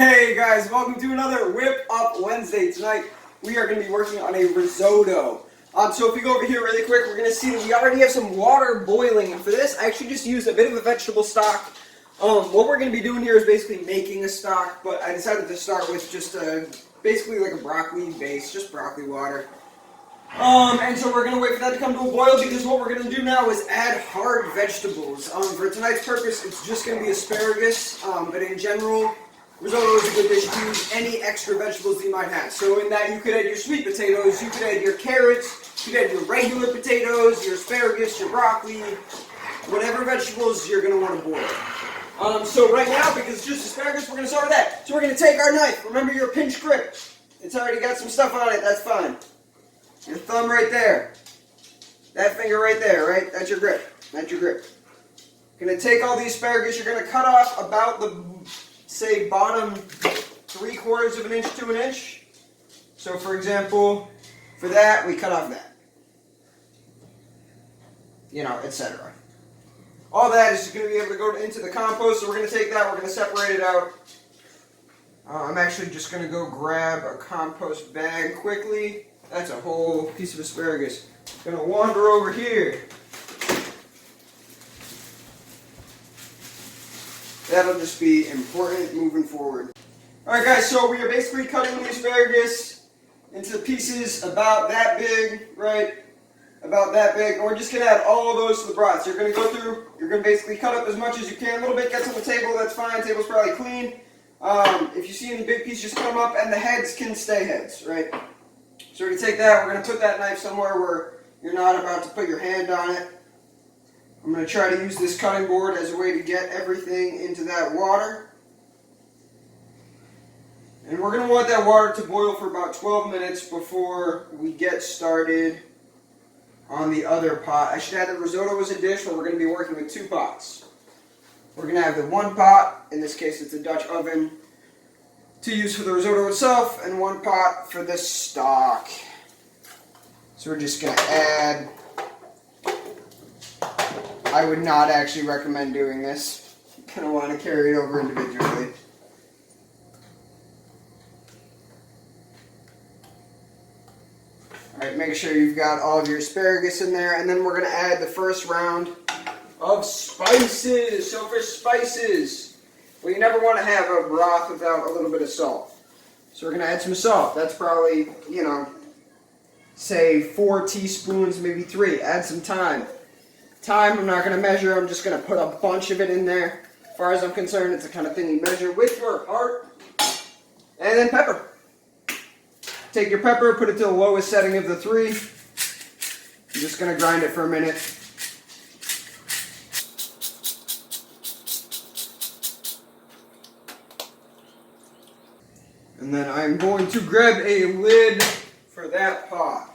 Hey guys, welcome to another Whip Up Wednesday. Tonight we are going to be working on a risotto. So if we go over here really quick, we're going to see that we already have some water boiling. And for this, I actually just used a bit of a vegetable stock. What we're going to be doing here is basically making a stock, but I decided to start with just basically like a broccoli base, just broccoli water. And so we're going to wait for that to come to a boil because what we're going to do now is add hard vegetables. For tonight's purpose, it's just going to be asparagus, but in general, risotto is a good dish to use any extra vegetables that you might have. So in that you could add your sweet potatoes, you could add your carrots, you could add your regular potatoes, your asparagus, your broccoli, whatever vegetables you're going to want to boil. So right now, because it's just asparagus, we're going to start with that. So we're going to take our knife. Remember your pinch grip. It's already got some stuff on it, that's fine. Your thumb right there. That finger right there, right? That's your grip. That's your grip. You're going to take all the asparagus, you're going to cut off about the, say, bottom 3/4 of an inch to an inch. So for example, for that, we cut off that. You know, etc. All that is going to be able to go into the compost, so we're going to take that, we're going to separate it out. I'm actually just going to go grab a compost bag quickly. That's a whole piece of asparagus. Going to wander over here. That'll just be important moving forward. Alright guys, so we are basically cutting the asparagus into pieces about that big, right? About that big. And we're just going to add all of those to the broth. So you're going to go through, you're going to basically cut up as much as you can. A little bit gets on the table, that's fine. The table's probably clean. If you see any big pieces, just come up, and the heads can stay heads, right? So we're going to take that, we're going to put that knife somewhere where you're not about to put your hand on it. I'm going to try to use this cutting board as a way to get everything into that water. And we're going to want that water to boil for about 12 minutes before we get started on the other pot. I should add that risotto as a dish, but we're going to be working with 2 pots. We're going to have the 1 pot, in this case it's a Dutch oven, to use for the risotto itself, and 1 pot for the stock. So we're just going to add. I would not actually recommend doing this. You're going to want to carry it over individually. Alright, make sure you've got all of your asparagus in there, and then we're going to add the first round of spices. So for spices, well, you never want to have a broth without a little bit of salt. So we're going to add some salt. That's probably, you know, say 4 teaspoons, maybe 3. Add some thyme. Thyme, I'm not going to measure. I'm just going to put a bunch of it in there. As far as I'm concerned, it's the kind of thing you measure with your heart. And then pepper. Take your pepper, put it to the lowest setting of the 3. I'm just going to grind it for a minute. And then I'm going to grab a lid for that pot.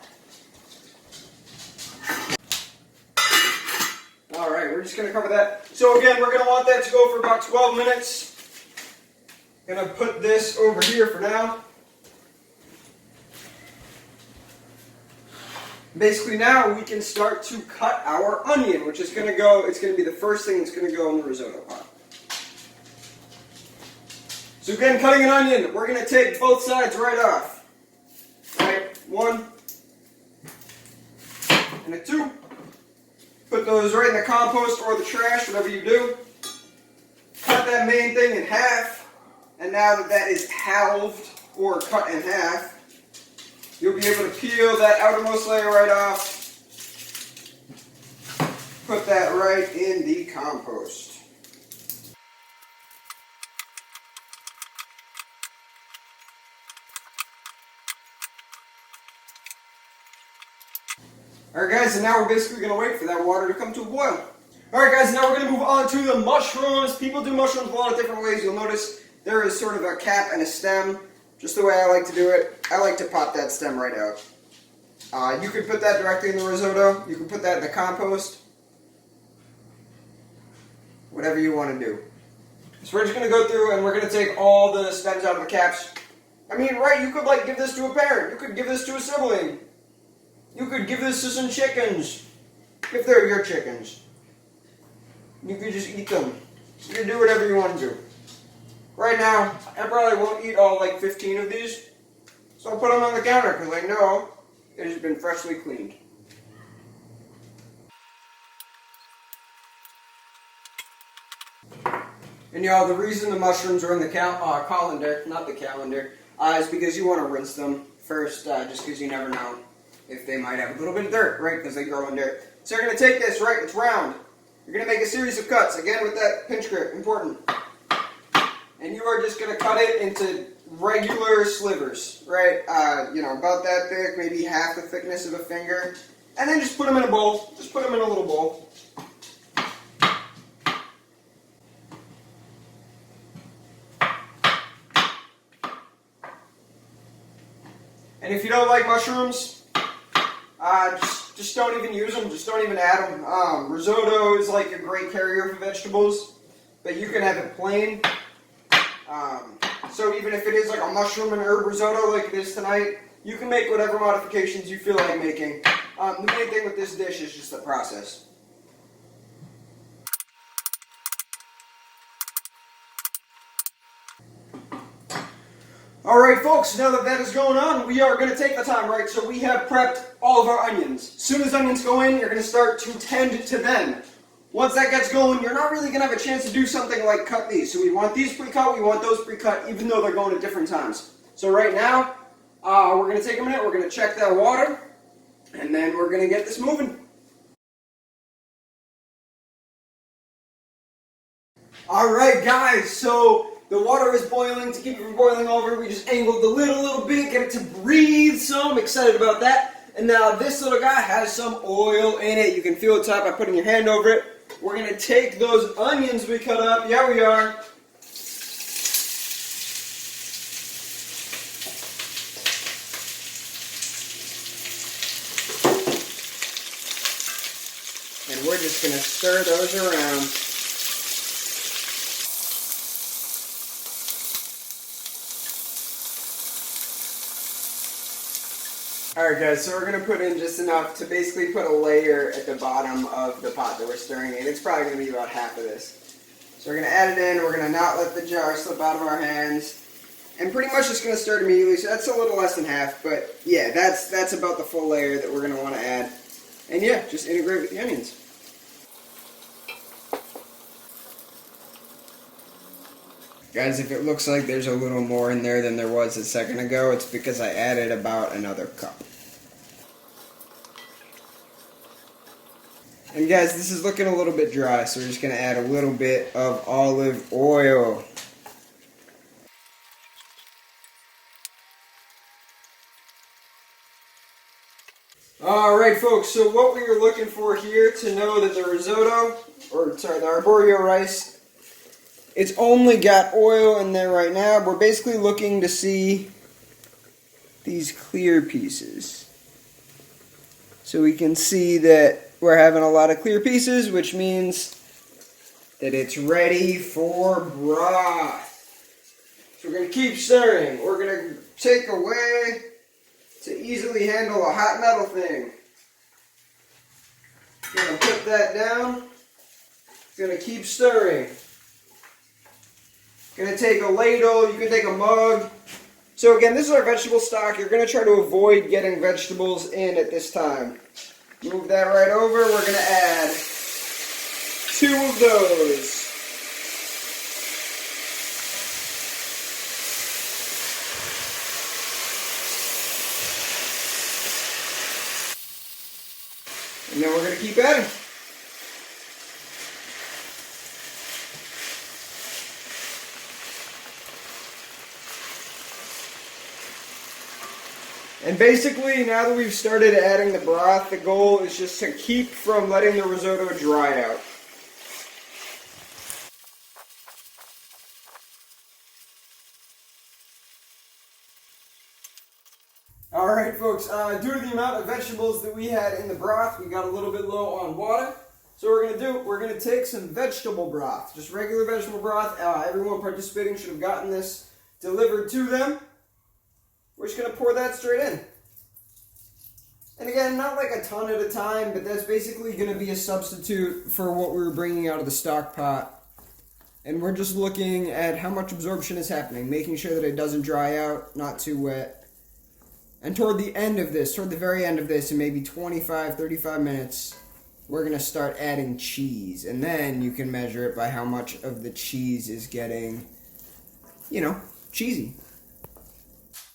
Alright, we're just going to cover that. So again, we're going to want that to go for about 12 minutes. Going to put this over here for now. Basically now we can start to cut our onion, which is going to go, it's going to be the first thing that's going to go in the risotto pot. So again, cutting an onion, we're going to take both sides right off. Right, 1 and a 2. Put those right in the compost or the trash, whatever you do. Cut that main thing in half, and now that that is halved or cut in half, you'll be able to peel that outermost layer right off. Put that right in the compost. Alright guys, and now we're basically going to wait for that water to come to a boil. Alright guys, now we're going to move on to the mushrooms. People do mushrooms a lot of different ways. You'll notice there is sort of a cap and a stem, just the way I like to do it. I like to pop that stem right out. You could put that directly in the risotto. You can put that in the compost. Whatever you want to do. So we're just going to go through and we're going to take all the stems out of the caps. I mean, right, you could like give this to a parent. You could give this to a sibling. You could give this to some chickens, if they're your chickens. You could just eat them. You can do whatever you want to do. Right now, I probably won't eat all like 15 of these, so I'll put them on the counter because I know it has been freshly cleaned. And y'all, the reason the mushrooms are in the colander, not the calendar, is because you want to rinse them first, just because you never know if they might have a little bit of dirt, right? Because they grow in dirt. So you're going to take this, right? It's round. You're going to make a series of cuts, again with that pinch grip, important. And you are just going to cut it into regular slivers, right? About that thick, maybe half the thickness of a finger. And then just put them in a bowl. Just put them in a little bowl. And if you don't like mushrooms, just don't even use them. Just don't even add them. Risotto is like a great carrier for vegetables, but you can have it plain. So even if it is like a mushroom and herb risotto like it is tonight, you can make whatever modifications you feel like making. The main thing with this dish is just the process. Alright folks, now that that is going on, we are going to take the time, right? So we have prepped all of our onions. As soon as onions go in, you're going to start to tend to them. Once that gets going, you're not really going to have a chance to do something like cut these. So we want these pre-cut, we want those pre-cut, even though they're going at different times. So right now, we're going to take a minute, we're going to check that water, and then we're going to get this moving. Alright guys, so the water is boiling. To keep it from boiling over, we just angled the lid a little bit, get it to breathe some. I'm excited about that. And now this little guy has some oil in it. You can feel the top by putting your hand over it. We're going to take those onions we cut up. Yeah, we are. And we're just going to stir those around. Alright guys, so we're going to put in just enough to basically put a layer at the bottom of the pot that we're stirring in. It's probably going to be about half of this. So we're going to add it in, we're going to not let the jar slip out of our hands, and pretty much just going to stir it immediately. So that's a little less than half, but yeah, that's about the full layer that we're going to want to add. And yeah, just integrate with the onions. Guys, if it looks like there's a little more in there than there was a second ago, it's because I added about another cup. And guys, this is looking a little bit dry, so we're just going to add a little bit of olive oil. Alright folks, so what we were looking for here to know that the risotto, the arborio rice, it's only got oil in there right now. We're basically looking to see these clear pieces. So we can see that we're having a lot of clear pieces, which means that it's ready for broth. So we're going to keep stirring. We're going to take a way to easily handle a hot metal thing. Going to put that down. Going to keep stirring. Going to take a ladle, you can take a mug. So again, this is our vegetable stock. You're going to try to avoid getting vegetables in at this time. Move that right over. We're going to add 2 of those. And then we're going to keep adding. And basically, now that we've started adding the broth, the goal is just to keep from letting the risotto dry out. Alright folks, due to the amount of vegetables that we had in the broth, we got a little bit low on water. So what we're going to take some vegetable broth, just regular vegetable broth. Everyone participating should have gotten this delivered to them. We're just going to pour that straight in. And again, not like a ton at a time, but that's basically going to be a substitute for what we were bringing out of the stock pot. And we're just looking at how much absorption is happening, making sure that it doesn't dry out, not too wet. And toward the end of this, toward the very end of this, in maybe 25, 35 minutes, we're going to start adding cheese. And then you can measure it by how much of the cheese is getting, cheesy.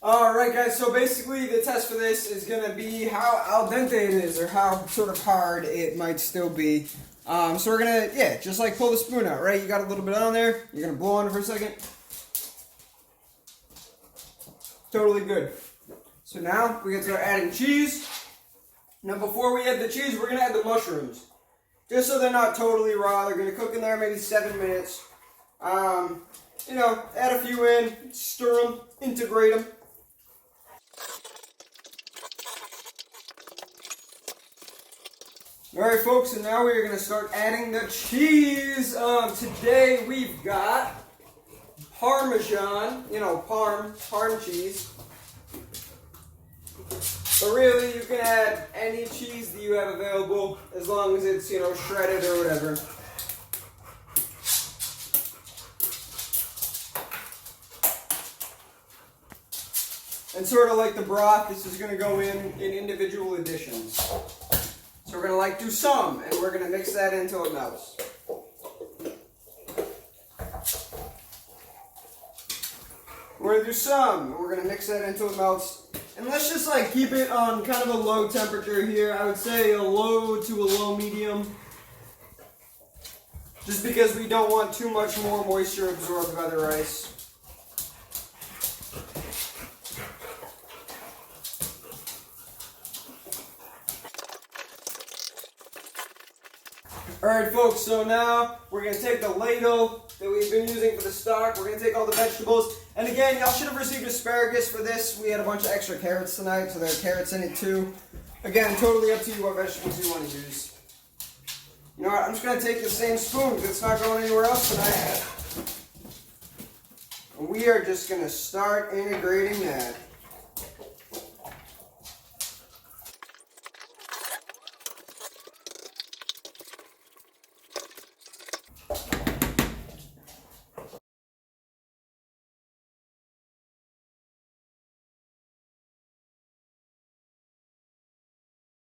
Alright guys, so basically the test for this is going to be how al dente it is, or how sort of hard it might still be. So we're going to, just like pull the spoon out, right? You got a little bit on there, you're going to blow on it for a second. Totally good. So now we get to start adding cheese. Now before we add the cheese, we're going to add the mushrooms. Just so they're not totally raw, they're going to cook in there maybe 7 minutes. Add a few in, stir them, integrate them. Alright folks, and now we're going to start adding the cheese. Today we've got Parmesan, Parm cheese. But really, you can add any cheese that you have available, as long as it's, shredded or whatever. And sort of like the broth, this is going to go in individual additions. So we're going to do some, and we're going to mix that until it melts. We're going to do some, and we're going to mix that until it melts. And let's just keep it on kind of a low temperature here. I would say a low to a low medium. Just because we don't want too much more moisture absorbed by the rice. Alright folks, so now we're going to take the ladle that we've been using for the stock. We're going to take all the vegetables. And again, y'all should have received asparagus for this. We had a bunch of extra carrots tonight, so there are carrots in it too. Again, totally up to you what vegetables you want to use. You know what, I'm just going to take the same spoon because it's not going anywhere else tonight. And we are just going to start integrating that.